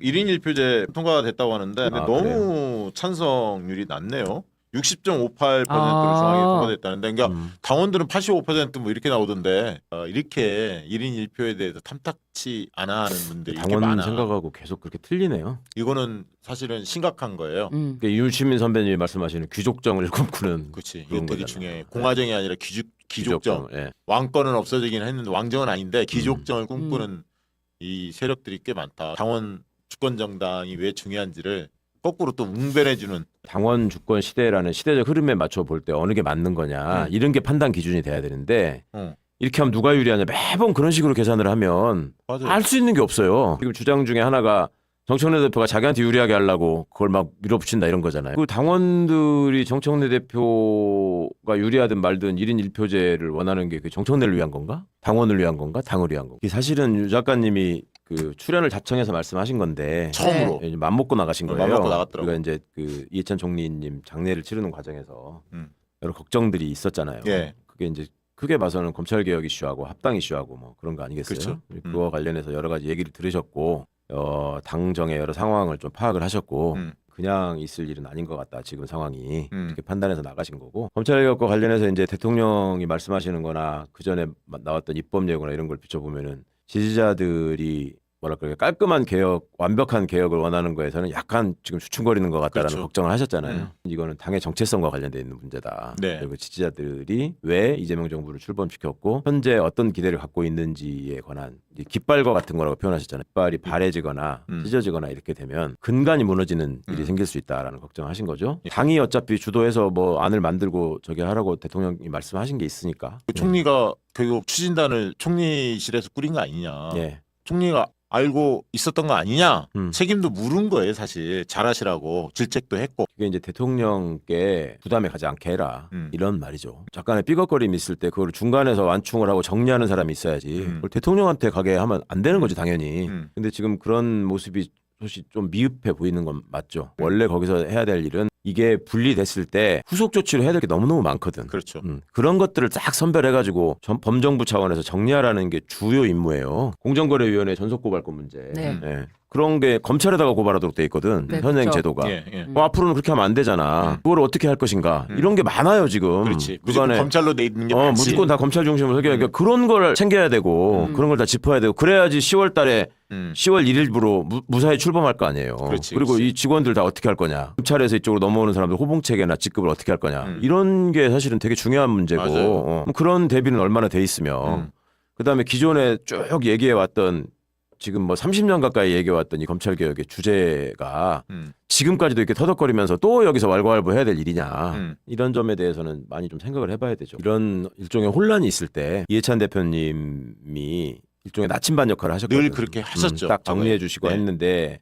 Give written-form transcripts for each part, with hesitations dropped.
1인 1표제 통과가 됐다고 하는데 근데 너무 찬성률이 낮네요. 60.58%로 중앙이 통과됐다는데 그러니까 당원들은 85%뭐 이렇게 나오던데 이렇게 1인 1표에 대해서 탐탁치 않아 하는 분들이 이렇게 당원 많아. 생각하고 계속 그렇게 틀리네요. 이거는 사실은 심각한 거예요. 그러니까 유시민 선배님이 말씀하시는 귀족정을 꿈꾸는 그렇지. 이게 그런 되게 거잖아요. 중요해. 공화정이 아니라 기족정. 예. 왕권은 없어지긴 했는데 왕정은 아닌데 기족정을 꿈꾸는 이 세력들이 꽤 많다. 당원 주권 정당이 왜 중요한지를 거꾸로 또 웅변해주는 당원 주권 시대라는 시대적 흐름에 맞춰 볼 때 어느 게 맞는 거냐 이런 게 판단 기준이 돼야 되는데 이렇게 하면 누가 유리하냐 매번 그런 식으로 계산을 하면 알 수 있는 게 없어요. 지금 주장 중에 하나가 정청래 대표가 자기한테 유리하게 하려고 그걸 막 밀어붙인다 이런 거잖아요. 그 당원들이 정청래 대표가 유리하든 말든 1인 1표제를 원하는 게 그 정청래를 위한 건가? 당원을 위한 건가? 당을 위한 건가? 사실은 유 작가님이 그 출연을 자청해서 말씀하신 건데 처음으로 맘 먹고 나가신 거예요. 맘 먹고 나갔더라고. 우리가 이제 그 이해찬 총리님 장례를 치르는 과정에서 여러 걱정들이 있었잖아요. 예. 그게 이제 크게 봐서는 검찰 개혁 이슈하고 합당 이슈하고 뭐 그런 거 아니겠어요? 그렇죠. 그거와 관련해서 여러 가지 얘기를 들으셨고 당정의 여러 상황을 좀 파악을 하셨고 그냥 있을 일은 아닌 것 같다. 지금 상황이 이렇게 판단해서 나가신 거고 검찰 개혁과 관련해서 이제 대통령이 말씀하시는 거나 그 전에 나왔던 입법 예고나 이런 걸 비춰보면은 지지자들이 뭐랄까 깔끔한 개혁, 완벽한 개혁을 원하는 거에서는 약간 지금 주춤거리는 것 같다라는 그렇죠. 걱정을 하셨잖아요. 이거는 당의 정체성과 관련돼 있는 문제다. 네. 그리고 지지자들이 왜 이재명 정부를 출범시켰고 현재 어떤 기대를 갖고 있는지에 관한 깃발과 같은 거라고 표현하셨잖아요. 깃발이 바래지거나 찢어지거나 이렇게 되면 근간이 무너지는 일이 생길 수 있다라는 걱정하신 거죠. 당이 어차피 주도해서 뭐 안을 만들고 저기 하라고 대통령이 말씀하신 게 있으니까. 총리가 교육 추진단을 총리실에서 꾸린 거 아니냐. 예. 총리가 알고 있었던 거 아니냐. 책임도 물은 거예요 사실. 잘하시라고 질책도 했고. 그게 이제 대통령께 부담에 가지 않게 해라 이런 말이죠. 약간의 삐걱거림이 있을 때 그걸 중간에서 완충을 하고 정리하는 사람이 있어야지 그걸 대통령한테 가게 하면 안 되는 거지 당연히. 근데 지금 그런 모습이 사실 좀 미흡해 보이는 건 맞죠. 원래 거기서 해야 될 일은 이게 분리됐을 때 후속 조치를 해야 될 게 너무너무 많거든. 그렇죠. 그런 것들을 딱 선별해가지고 범정부 차원에서 정리하라는 게 주요 임무예요. 공정거래위원회 전속고발권 문제. 네. 예. 그런 게 검찰에다가 고발하도록 돼 있거든. 네, 현행 그렇죠. 제도가. 예, 예. 앞으로는 그렇게 하면 안 되잖아. 그걸 어떻게 할 것인가. 이런 게 많아요 지금. 그렇지. 무조건 그간에 검찰로 돼 있는 게 많지. 무조건 다 검찰 중심으로 설계하니까 그런 걸 챙겨야 되고 그런 걸 다 짚어야 되고 그래야지 10월 달에 10월 1일부로 무사히 출범할 거 아니에요. 그렇지, 그리고 그렇지. 이 직원들 다 어떻게 할 거냐. 검찰에서 이쪽으로 넘어오는 사람들 호봉체계나 직급을 어떻게 할 거냐. 이런 게 사실은 되게 중요한 문제고 그런 대비는 얼마나 돼 있으며 그다음에 기존에 쭉 얘기해왔던 지금 뭐 30년 가까이 얘기해왔던 이 검찰개혁의 주제가 지금까지도 이렇게 터덕거리면서 또 여기서 왈가왈부해야 될 일이냐 이런 점에 대해서는 많이 좀 생각을 해봐야 되죠. 이런 일종의 혼란이 있을 때 이해찬 대표님이 일종의 나침반 역할을 하셨거든요. 늘 그렇게 하셨죠. 딱 정리해 주시고 네. 했는데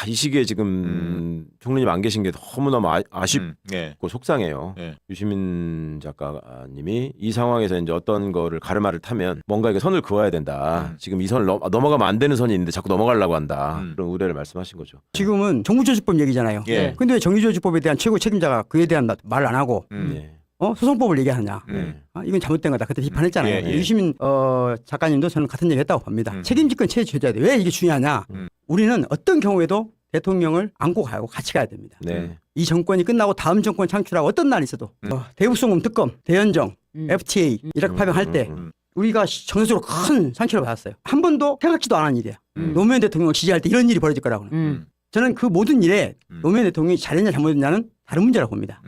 이 시기에 지금 총리님 안 계신 게 너무너무 아쉽고 네. 속상해요. 네. 유시민 작가님이 이 상황에서 이제 어떤 거를 가르마를 타면 뭔가 이게 선을 그어야 된다. 지금 이 선을 넘어가면 안 되는 선이 있는데 자꾸 넘어가려고 한다. 그런 우려를 말씀하신 거죠. 지금은 정부조직법 얘기잖아요. 예. 근데 왜 정부조직법에 대한 최고 책임자가 그에 대한 말 안 하고 예. 소송법을 얘기하냐. 네. 이건 잘못된 거다. 그때 비판했잖아요. 예, 예. 유시민 작가님도 저는 같은 얘기 했다고 봅니다. 책임집권 최저해야 돼. 왜 이게 중요하냐. 우리는 어떤 경우에도 대통령을 안고 가고 같이 가야 됩니다. 네. 이 정권이 끝나고 다음 정권 창출하고 어떤 날이 있어도 대북송금 특검, 대연정, FTA 이라크 파병할 때 우리가 정서적으로 큰 상처를 받았어요. 한 번도 생각지도 않은 일이야. 노무현 대통령을 지지할 때 이런 일이 벌어질 거라고는. 저는 그 모든 일에 노무현 대통령이 잘했냐 잘못했냐는 다른 문제라고 봅니다.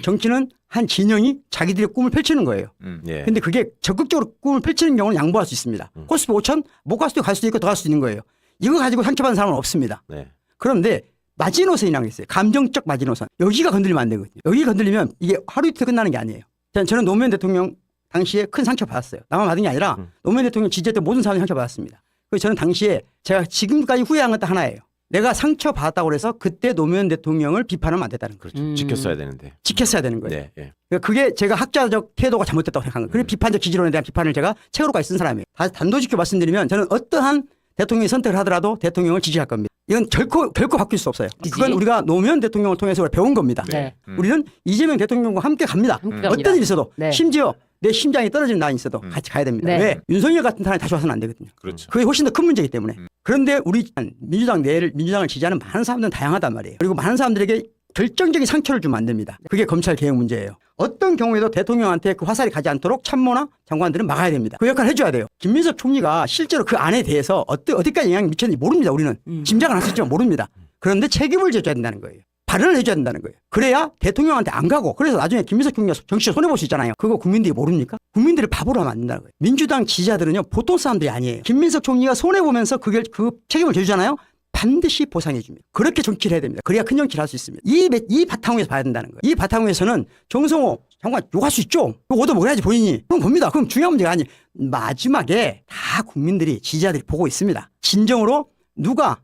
정치는 한 진영이 자기들의 꿈을 펼치는 거예요. 예. 근데 그게 적극적으로 꿈을 펼치는 경우는 양보할 수 있습니다. 코스피 5천 못 갈 수도 갈 수도 있고 더 갈 수도 있는 거예요. 이거 가지고 상처받는 사람은 없습니다. 네. 그런데 마지노선이라는 게 있어요. 감정적 마지노선. 여기가 건들리면 안 되거든요. 여기 건들리면 이게 하루 이틀 끝나는 게 아니에요. 저는 노무현 대통령 당시에 큰 상처 받았어요. 나만 받은 게 아니라 노무현 대통령 지지했던 모든 사람이 상처 받았습니다. 그래서 저는 당시에 제가 지금까지 후회한 건 딱 하나예요. 내가 상처 받았다고 해서 그때 노무현 대통령을 비판하면 안 됐다는 거죠. 그렇죠. 지켰어야 되는데. 지켰어야 되는 거예요. 네. 예. 그러니까 그게 제가 학자적 태도가 잘못됐다고 생각한 거예요. 그리고 비판적 기지론에 대한 비판을 제가 책으로까지 쓴 사람이에요. 다시 단도직입 말씀드리면 저는 어떠한 대통령이 선택을 하더라도 대통령을 지지할 겁니다. 이건 결코 바뀔 수 없어요. 그건 우리가 노무현 대통령을 통해서 배운 겁니다. 네. 우리는 이재명 대통령과 함께 갑니다. 함께 어떤 갑니다. 일이 있어도 네. 심지어 내 심장이 떨어지는 난이 있어도 같이 가야 됩니다. 네. 왜? 윤석열 같은 사람이 다시 와서는 안 되거든요. 그렇죠. 그게 훨씬 더 큰 문제이기 때문에. 그런데 우리 민주당을 지지하는 많은 사람들은 다양하단 말이에요. 그리고 많은 사람들에게 결정적인 상처를 주면 안 됩니다. 그게 검찰 개혁 문제예요. 어떤 경우에도 대통령한테 그 화살이 가지 않도록 참모나 장관들은 막아야 됩니다. 그 역할을 해줘야 돼요. 김민석 총리가 실제로 그 안에 대해서 어디까지 영향이 미쳤는지 모릅니다. 우리는 짐작은 할 수 있지만 모릅니다. 그런데 책임을 져줘야 된다는 거예요. 발언을 해줘야 된다는 거예요. 그래야 대통령한테 안 가고 그래서 나중에 김민석 총리가 정치에 손해볼 수 있잖아요. 그거 국민들이 모릅니까? 국민들을 바보로 하면 안 된다는 거예요. 민주당 지지자들은요 보통 사람들이 아니에요. 김민석 총리가 손해보면서 그 책임을 져주잖아요. 반드시 보상해 줍니다. 그렇게 정치를 해야 됩니다. 그래야 큰 정치를 할 수 있습니다. 이 바탕에서 봐야 된다는 거예요. 이 바탕에서는 정성호 장관 욕할 수 있죠. 욕 얻어먹어야지 본인이. 그럼 봅니다. 그럼 중요한 문제가 아니 마지막에 다 국민들이 지지자들이 보고 있습니다. 진정으로 누가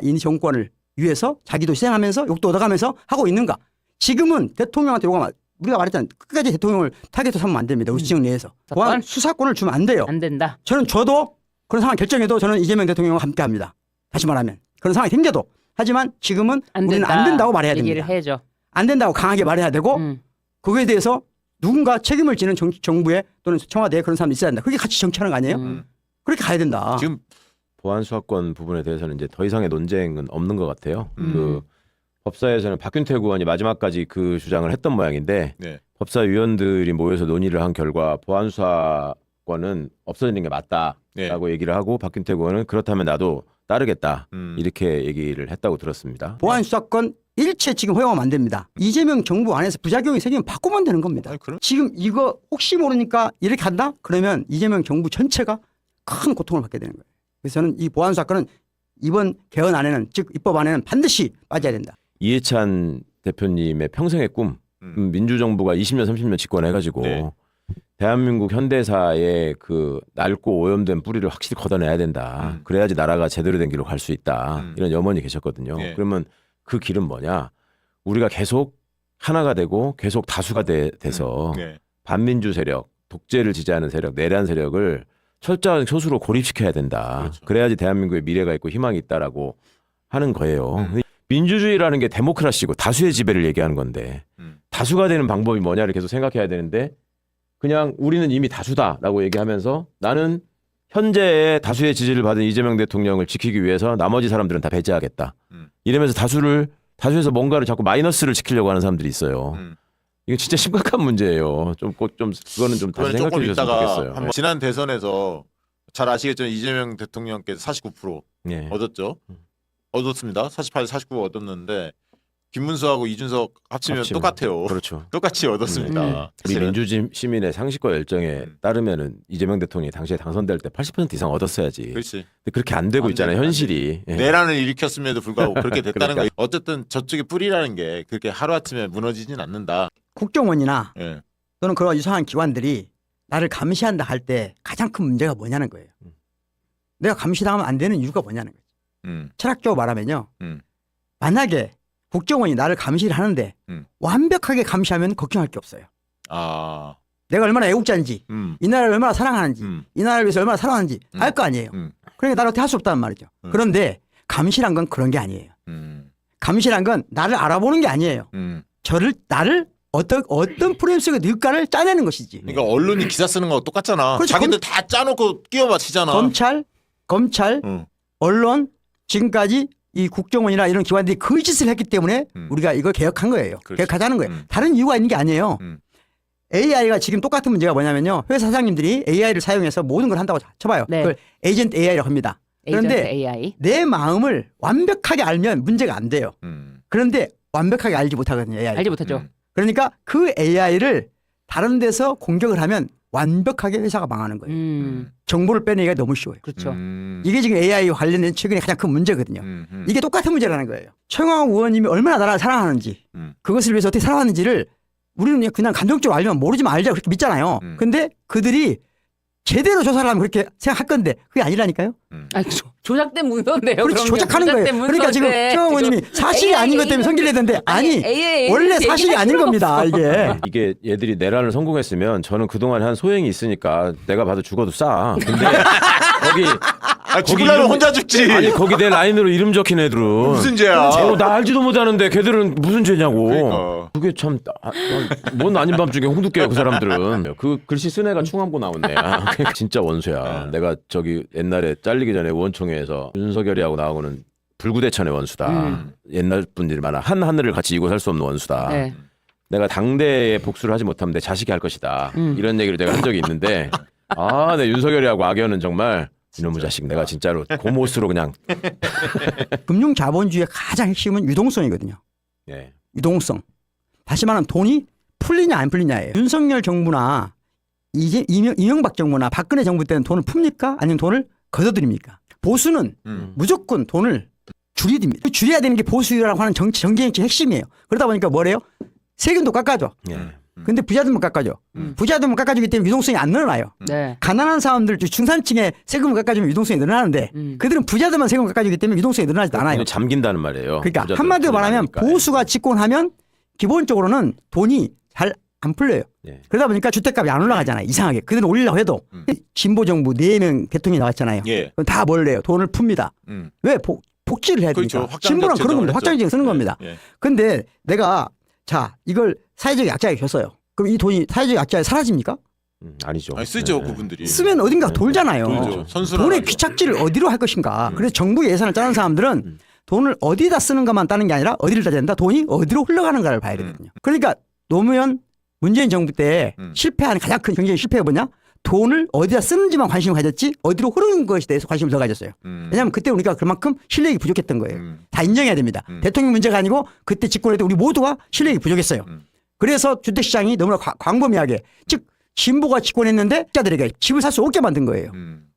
이 정권을 위해서 자기도 희생하면서 욕도 얻어가면서 하고 있는가. 지금은 대통령한테 요구하면 우리가 말했잖아요. 끝까지 대통령을 타겟으로 삼으면 안 됩니다. 우리 지정 내에서. 보안 수사권을 주면 안 돼요. 안 된다. 저도 그런 상황 결정해도 저는 이재명 대통령과 함께합니다. 다시 말하면 그런 상황이 생겨도. 하지만 지금은 우리는 안 된다고 말해야 얘기를 됩니다. 해야죠. 안 된다고 강하게 말해야 되고 그거에 대해서 누군가 책임을 지는 정부에 또는 청와대에 그런 사람이 있어야 된다. 그게 같이 정치하는 거 아니에요? 그렇게 가야 된다. 지금 보안 수사권 부분에 대해서는 이제 더 이상의 논쟁은 없는 것 같아요. 그 법사에서는 박균태 의원이 마지막까지 그 주장을 했던 모양인데 네. 법사위원들이 모여서 논의를 한 결과 보안 수사권은 없어지는 게 맞다라고 얘기를 하고 박균태 의원은 그렇다면 나도 따르겠다 이렇게 얘기를 했다고 들었습니다. 보안 수사권 일체 지금 허용하면 안 됩니다. 이재명 정부 안에서 부작용이 생기면 바꾸면 되는 겁니다. 아니, 지금 이거 혹시 모르니까 이렇게 한다? 그러면 이재명 정부 전체가 큰 고통을 받게 되는 거예요. 그래서 저는 이 보안 수사권은 이번 개헌 안에는 즉 입법 안에는 반드시 빠져야 된다. 이해찬 대표님의 평생의 꿈 민주정부가 20년 30년 집권해가지고 네. 대한민국 현대사의 그 낡고 오염된 뿌리를 확실히 걷어내야 된다. 그래야지 나라가 제대로 된 길로 갈 수 있다. 이런 염원이 계셨거든요. 네. 그러면 그 길은 뭐냐? 우리가 계속 하나가 되고 계속 다수가 돼서 네. 반민주 세력, 독재를 지지하는 세력, 내란 세력을 철저한 소수로 고립시켜야 된다. 그렇죠. 그래야지 대한민국에 미래가 있고 희망이 있다라고 하는 거예요. 민주주의라는 게 데모크라시고 다수의 지배를 얘기하는 건데 다수가 되는 방법이 뭐냐를 계속 생각해야 되는데 그냥 우리는 이미 다수다라고 얘기하면서 나는 현재의 다수의 지지를 받은 이재명 대통령을 지키기 위해서 나머지 사람들은 다 배제하겠다. 이러면서 다수에서 뭔가를 자꾸 마이너스를 지키려고 하는 사람들이 있어요. 이거 진짜 심각한 문제예요. 좀 그거는 좀 다시 생각해 주셨으면 좋겠어요. 한번 지난 대선에서 잘 아시겠지만 이재명 대통령께서 49% 네. 얻었죠. 얻었습니다. 48, 49 얻었는데 김문수하고 이준석 합치면 똑같아요. 그렇죠. 똑같이 얻었습니다. 우리 민주 시민의 상식과 열정에 따르면은 이재명 대통령이 당시에 당선될 때 80% 이상 얻었어야지. 그렇지. 근데 그렇게 안 되고 있잖아요. 현실이. 예. 내란을 일으켰음에도 불구하고 그렇게 됐다는 그러니까. 거예요. 어쨌든 저쪽의 뿌리라는 게 그렇게 하루아침에 무너지진 않는다. 국정원이나 예. 또는 그런 유사한 기관들이 나를 감시한다 할 때 가장 큰 문제가 뭐냐는 거예요. 내가 감시당하면 안 되는 이유가 뭐냐는 거예요. 철학적으로 말하면요. 만약에 국정원이 나를 감시를 하는데 완벽하게 감시하면 걱정할 게 없어요. 아. 내가 얼마나 애국자인지 이 나라를 얼마나 사랑하는지 이 나라를 위해서 얼마나 살아왔는지 알 거 아니에요. 그러니까 나를 어떻게 할 수 없다는 말이죠. 그런데 감시란 건 그런 게 아니에요. 감시란 건 나를 알아보는 게 아니에요. 나를 어떤 프레임 속에 넣을까를 짜내는 것이지. 그러니까 언론이 기사 쓰는 거 똑같잖아. 그렇죠. 자기들 다 짜놓고 끼워 맞히잖아. 검찰, 언론, 지금까지 이 국정원이나 이런 기관들이 그 짓을 했기 때문에 우리가 이걸 개혁한 거예요. 그렇죠. 개혁하자는 거예요. 다른 이유가 있는 게 아니에요. AI가 지금 똑같은 문제가 뭐냐면요. 회사 사장님들이 AI를 사용해서 모든 걸 한다고 쳐봐요. 네. 그걸 에이전트 AI라고 합니다. 그런데 AI. 내 마음을 완벽하게 알면 문제가 안 돼요. 그런데 완벽하게 알지 못하거든요. AI. 알지 못하죠. 그러니까 그 AI를 다른 데서 공격을 하면 완벽하게 회사가 망하는 거예요. 정보를 빼내기가 너무 쉬워요. 그렇죠. 이게 지금 AI 관련된 최근에 가장 큰 문제거든요. 이게 똑같은 문제라는 거예요. 최영학 의원님이 얼마나 나라를 사랑하는지 그것을 위해서 어떻게 살아왔는지를 우리는 그냥 감정적으로 알면 모르지만 알자 그렇게 믿잖아요. 근데 그들이 제대로 조사를 하면 그렇게 생각할 건데 그게 아니라니까요. 아니, 조작된 문서인데요. 그렇지, 조작하는 거예요. 그러니까 지금 최영학 의원님이 사실이 아닌 것 때문에 성질을 내던데 아니 원래 사실이 아닌 겁니다. 이게 얘들이 내란을 성공했으면 저는 그동안 한 소행이 있으니까 내가 봐도 죽어도 싸. 근데 거기 죽으려면 혼자 죽지. 아니 거기 내 라인으로 이름 적힌 애들은 무슨 죄야? 나 알지도 못하는데 걔들은 무슨 죄냐고. 그러니까. 그게 참 뭔 아닌 밤중에 홍두깨야 그 사람들은. 그 글씨 쓴 애가 충암고 나왔네. 진짜 원수야. 내가 저기 옛날에 잘리기 전에 의원총회에서 윤석열이하고 나하고는 불구대천의 원수다. 옛날 분들이 많아. 한 하늘을 같이 이고 살 수 없는 원수다. 네. 내가 당대에 복수를 하지 못하면 내 자식이 할 것이다. 이런 얘기를 제가 한 적이 있는데 내 윤석열이하고 악연은 정말 이놈의 자식 내가 진짜로 고못으로 그냥. 금융 자본주의의 가장 핵심은 유동성이거든요. 예. 유동성. 다시 말하면 돈이 풀리냐 안 풀리냐예요. 윤석열 정부나 이제 이명박 정부나 박근혜 정부 때는 돈을 풉니까? 아니면 돈을 걷어들입니까? 보수는 무조건 돈을 줄이됩니다. 줄여야 되는 게 보수라고 하는 정치 핵심이에요. 그러다 보니까 뭐래요? 세금도 깎아줘. 예. 근데 부자들만 깎아줘. 부자들만 깎아주기 때문에 유동성이 안 늘어나요. 네. 가난한 사람들 중산층에 세금을 깎아주면 유동성이 늘어나는데 그들은 부자들만 세금을 깎아주기 때문에 유동성이 늘어나지 않아요. 잠긴다는 말이에요. 그러니까 한마디로 말하면 보수가 집권하면 기본적으로는 돈이 잘 안 풀려요. 예. 그러다 보니까 주택값이 안 올라가잖아요. 이상하게. 그들은 올리려고 해도 진보 정부 4명 대통령이 나왔잖아요. 예. 그럼 다 뭘 내요? 돈을 풉니다. 왜? 복지를 해야 되니까. 그렇죠. 진보는 그런 겁니다. 확장적 확장적 쓰는 예. 겁니다. 예. 근데 내가 자 이걸 사회적 약자에게 줬어요. 그럼 이 돈이 사회적 약자에 사라집니까? 아니죠. 아니, 쓰죠 예. 그분들이. 쓰면 어딘가 돌잖아요. 돌죠. 선순환 돈의 하죠. 귀착지를 어디로 할 것인가. 그래서 정부 예산을 짜는 사람들은 돈을 어디다 쓰는 것만 따는 게 아니라 어디를 따져야 된다. 돈이 어디로 흘러가는가를 봐야 되거든요. 그러니까 노무현 문재인 정부 때 실패한 가장 큰 경제적 실패가 뭐냐? 돈을 어디다 쓰는지만 관심을 가졌지 어디로 흐르는 것에 대해서 관심을 더 가졌어요. 왜냐하면 그때 우리가 그만큼 실력이 부족했던 거예요. 다 인정해야 됩니다. 대통령 문제가 아니고 그때 집권할 때 우리 모두가 실력이 부족했어요. 그래서 주택시장이 너무나 광범위하게 즉 진보가 집권했는데 자들에게 집을 살 수 없게 만든 거예요.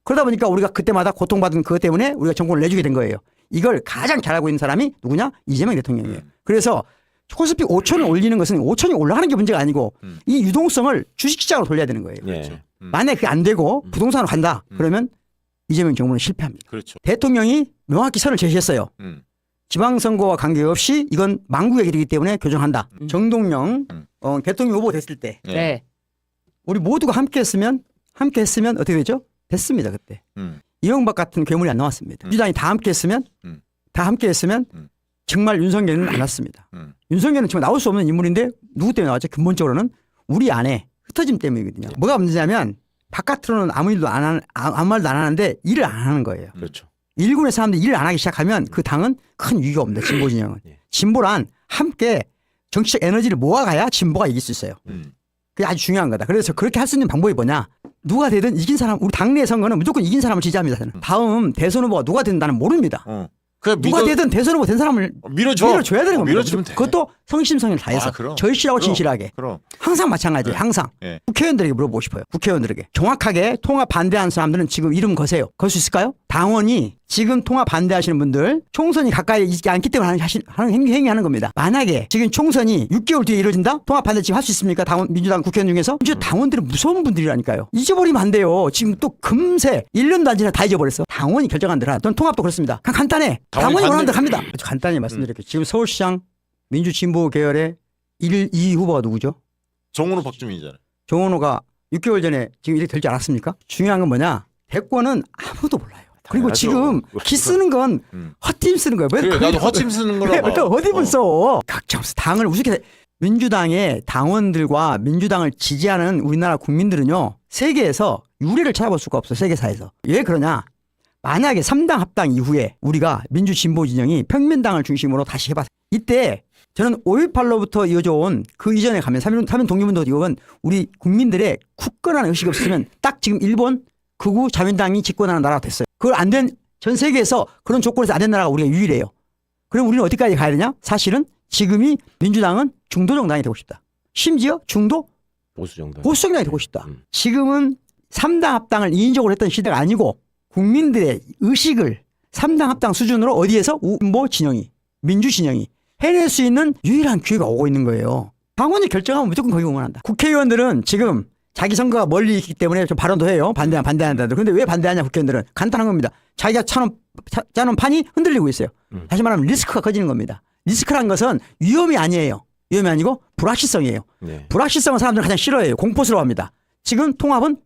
그러다 보니까 우리가 그때마다 고통받은 그것 때문에 우리가 정권을 내주게 된 거예요. 이걸 가장 잘 알고 있는 사람이 누구냐? 이재명 대통령이에요. 그래서 코스피 5천을 올리는 것은 5천이 올라가는 게 문제가 아니고 이 유동성을 주식시장으로 돌려야 되는 거예요. 예. 만약에 그게 안 되고 부동산으로 간다. 그러면 이재명 정부는 실패합니다. 그렇죠. 대통령이 명확히 선을 제시했어요. 지방선거와 관계없이 이건 망국의 길이기 때문에 교정한다. 정동영 대통령 후보 됐을 때 예. 네. 우리 모두가 함께 했으면 어떻게 되죠? 됐습니다. 그때. 이명박 같은 괴물이 안 나왔습니다. 민주당이 다 함께 했으면 정말 윤석열은 안 왔습니다. 윤석열은 지금 나올 수 없는 인물인데 누구 때문에 나왔죠? 근본적으로는 우리 안에 흩어짐 때문이거든요. 뭐가 문제냐면 바깥으로는 아무 말도 안 하는데 일을 안 하는 거예요. 그렇죠. 일군의 사람들이 일을 안 하기 시작하면 그 당은 큰 위기가 옵니다. 진보 진영은. 진보란 함께 정치적 에너지를 모아가야 진보가 이길 수 있어요. 그게 아주 중요한 거다. 그래서 그렇게 할 수 있는 방법이 뭐냐. 누가 되든 이긴 사람, 우리 당내 선거는 무조건 이긴 사람을 지지합니다. 저는. 다음 대선 후보가 누가 되든 나는 모릅니다. 그냥 누가 되든 대선 후보 된 사람을 밀어줘야 되는 겁니다. 밀어주면 돼. 그것도 성심성의를 다해서 그럼. 절실하고 진실하게. 그럼. 항상 마찬가지예요. 항상. 예. 국회의원들에게 물어보고 싶어요. 국회의원들에게. 정확하게 통합 반대하는 사람들은 지금 이름 거세요. 걸 수 있을까요? 당원이 지금 통합 반대하시는 분들 총선이 가까이 있지 않기 때문에 하는 행위하는 겁니다. 만약에 지금 총선이 6개월 뒤에 이루어진다? 통합 반대 지금 할 수 있습니까? 민주당 국회의원 중에서? 당원들은 무서운 분들이라니까요. 잊어버리면 안 돼요. 지금 또 금세 1년도 안 지나 다 잊어버렸어. 당원이 결정한 대로 전 통합도 그렇습니다. 그냥 간단해. 당원이 원하는 대로 합니다. 아주 간단히 말씀드릴게요. 지금 서울시장 민주진보 계열의 1, 2 후보가 누구죠? 정은호 박주민이잖아요. 정원호가 6개월 전에 지금 이렇게 될 줄 알았습니까? 중요한 건 뭐냐? 대권은 아무도 몰라요. 그리고 당연하죠. 지금 기 쓰는 건 헛팀 쓰는 거예요. 그래, 나도 헛팀 쓰는 거라고. 그러니까 헛팀을 써. 각자 없어. 당을 우습게 민주당의 당원들과 민주당을 지지하는 우리나라 국민들은요. 세계에서 유례를 찾아볼 수가 없어. 세계사에서. 왜 그러냐? 만약에 3당 합당 이후에 우리가 민주진보 진영이 평민당을 중심으로 다시 해봤어요. 이때 저는 5.18로부터 이어져 온 그 이전에 가면 3.1 독립운동 이후는 우리 국민들의 굳건한 의식이 없으면 딱 지금 일본 극우 자민당이 집권하는 나라가 됐어요. 그걸 안 된 전 세계에서 그런 조건에서 안 된 나라가 우리가 유일해요. 그럼 우리는 어디까지 가야 되냐? 사실은 지금이 민주당은 중도 정당이 되고 싶다. 심지어 중도 보수 정당. 보수 정당이 되고 싶다. 지금은 3당 합당을 인위적으로 했던 시대가 아니고 국민들의 의식을 3당 합당 수준으로 어디에서 우모 진영이 민주 진영이 해낼 수 있는 유일한 기회가 오고 있는 거예요. 당원이 결정하면 무조건 거기 응원한다. 국회의원들은 지금 자기 선거가 멀리 있기 때문에 좀 발언도 해요. 반대한다. 그런데 왜 반대하냐 국회의원들은. 간단한 겁니다. 자기가 짜놓은 판이 흔들리고 있어요. 다시 말하면 리스크가 커지는 겁니다. 리스크란 것은 위험이 아니에요. 위험이 아니고 불확실성이에요. 네. 불확실성은 사람들은 가장 싫어해요. 공포스러워합니다. 지금 통합은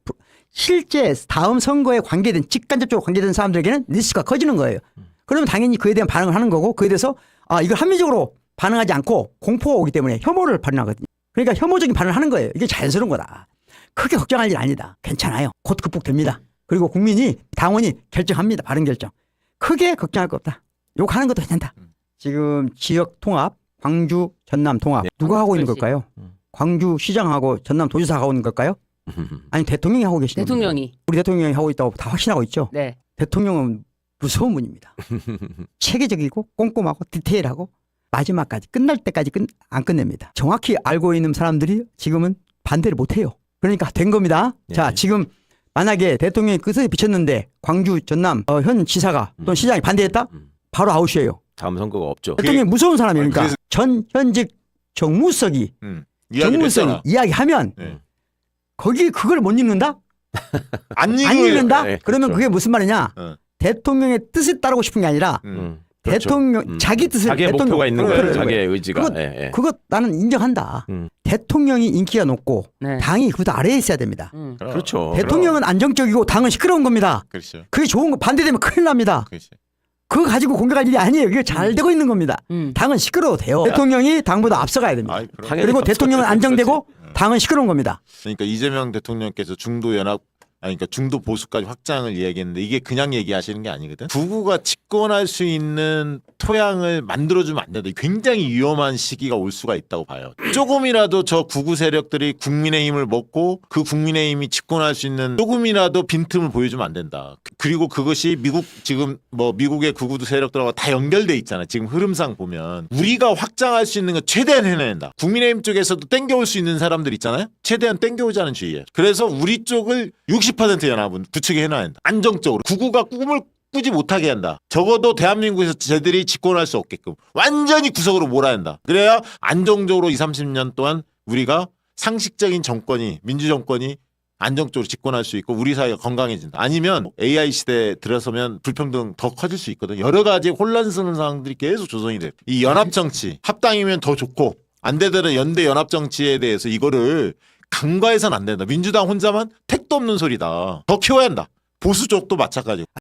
실제 다음 선거에 관계된 직간접적으로 관계된 사람들에게는 리스크가 커지는 거예요. 그러면 당연히 그에 대한 반응을 하는 거고 그에 대해서 이걸 합리적으로 반응하지 않고 공포가 오기 때문에 혐오를 발현하거든요. 그러니까 혐오적인 반응을 하는 거예요. 이게 자연스러운 거다. 크게 걱정할 일 아니다. 괜찮아요. 곧 극복됩니다. 그리고 국민이 당원이 결정합니다. 바른 결정. 크게 걱정할 거 없다. 욕하는 것도 괜찮다. 지금 지역 통합, 광주, 전남 통합 누가 하고 있는 그렇지. 걸까요? 광주 시장하고 전남 도지사가 하고 있는 걸까요? 아니 대통령이 하고 계시는 분이에요. 대통령이. 우리 대통령이 하고 있다고 다 확신하고 있죠. 네. 대통령은 무서운 분입니다. 체계적이고 꼼꼼하고 디테일하고 마지막까지 끝날 때까지 안 끝냅니다. 정확히 알고 있는 사람들이 지금은 반대를 못해요. 그러니까 된 겁니다. 예. 자, 지금 만약에 대통령이 끝에 비쳤는데 광주, 전남 현 지사가 또는 시장이 반대했다? 바로 아웃이에요. 다음 선거가 없죠. 대통령이 무서운 사람이니까 그래서- 전 현직 정무석이 이야기를 했잖아. 이야기하면 네. 거기 그걸 못 읽는다? 안 안 읽을 읽는다? 네, 그러면 그렇죠. 그게 무슨 말이냐? 대통령의 대통령의 뜻에 따르고 싶은 게 아니라 그렇죠. 대통령 자기 뜻을 자기의 목표가 있는 거예요. 그래, 자기의 의지가. 그거- 예, 예. 그거 나는 인정한다. 음. 대통령이 인기가 높고 네. 당이 그보다 아래에 있어야 됩니다. 그렇죠. 대통령은 안정적이고 당은 시끄러운 겁니다. 그렇죠. 그게 좋은 거 반대되면 큰일 납니다. 그렇죠. 그거 가지고 공격할 일이 아니에요. 그게 잘 되고 있는 겁니다. 당은 시끄러워도 돼요. 대통령이 당보다 앞서가야 됩니다. 아이, 그럼. 당연히 그리고 대통령은 안정되고 그렇지. 당은 시끄러운 겁니다. 그러니까 이재명 대통령께서 중도 연합 그러니까 중도 보수까지 확장을 이야기했는데 이게 그냥 얘기하시는 게 아니거든. 구구가 집권할 수 있는 토양을 만들어주면 안 된다. 굉장히 위험한 시기가 올 수가 있다고 봐요. 조금이라도 저 구구 세력들이 국민의힘을 먹고 그 국민의힘이 집권할 수 있는 조금이라도 빈틈을 보여주면 안 된다. 그리고 그것이 미국 지금 뭐 미국의 구구 세력들하고 다 연결돼 있잖아. 지금 흐름상 보면 우리가 확장할 수 있는 거 최대한 해낸다. 국민의힘 쪽에서도 땡겨올 수 있는 사람들 있잖아요. 최대한 땡겨오자는 주의예요. 그래서 우리 쪽을 60% 연합은 구축해 놔야 한다. 안정적으로. 구구가 꿈을 꾸지 못하게 한다. 적어도 대한민국에서 쟤들이 집권할 수 없게끔 완전히 구석으로 몰아야 한다. 그래야 안정적으로 20, 30년 동안 우리가 상식적인 정권이 민주정권이 안정적으로 집권할 수 있고 우리 사회가 건강해진다. 아니면 AI 시대에 들어서면 불평등 더 커질 수 있거든. 여러 가지 혼란스러운 상황들이 계속 조성이 돼. 이 연합정치 합당이면 더 좋고 안 되더라도 연대 연합정치에 대해서 이거를 간과해서는 안 된다. 민주당 혼자만 택도 없는 소리다. 더 키워야 한다. 보수 쪽도 마찬가지고.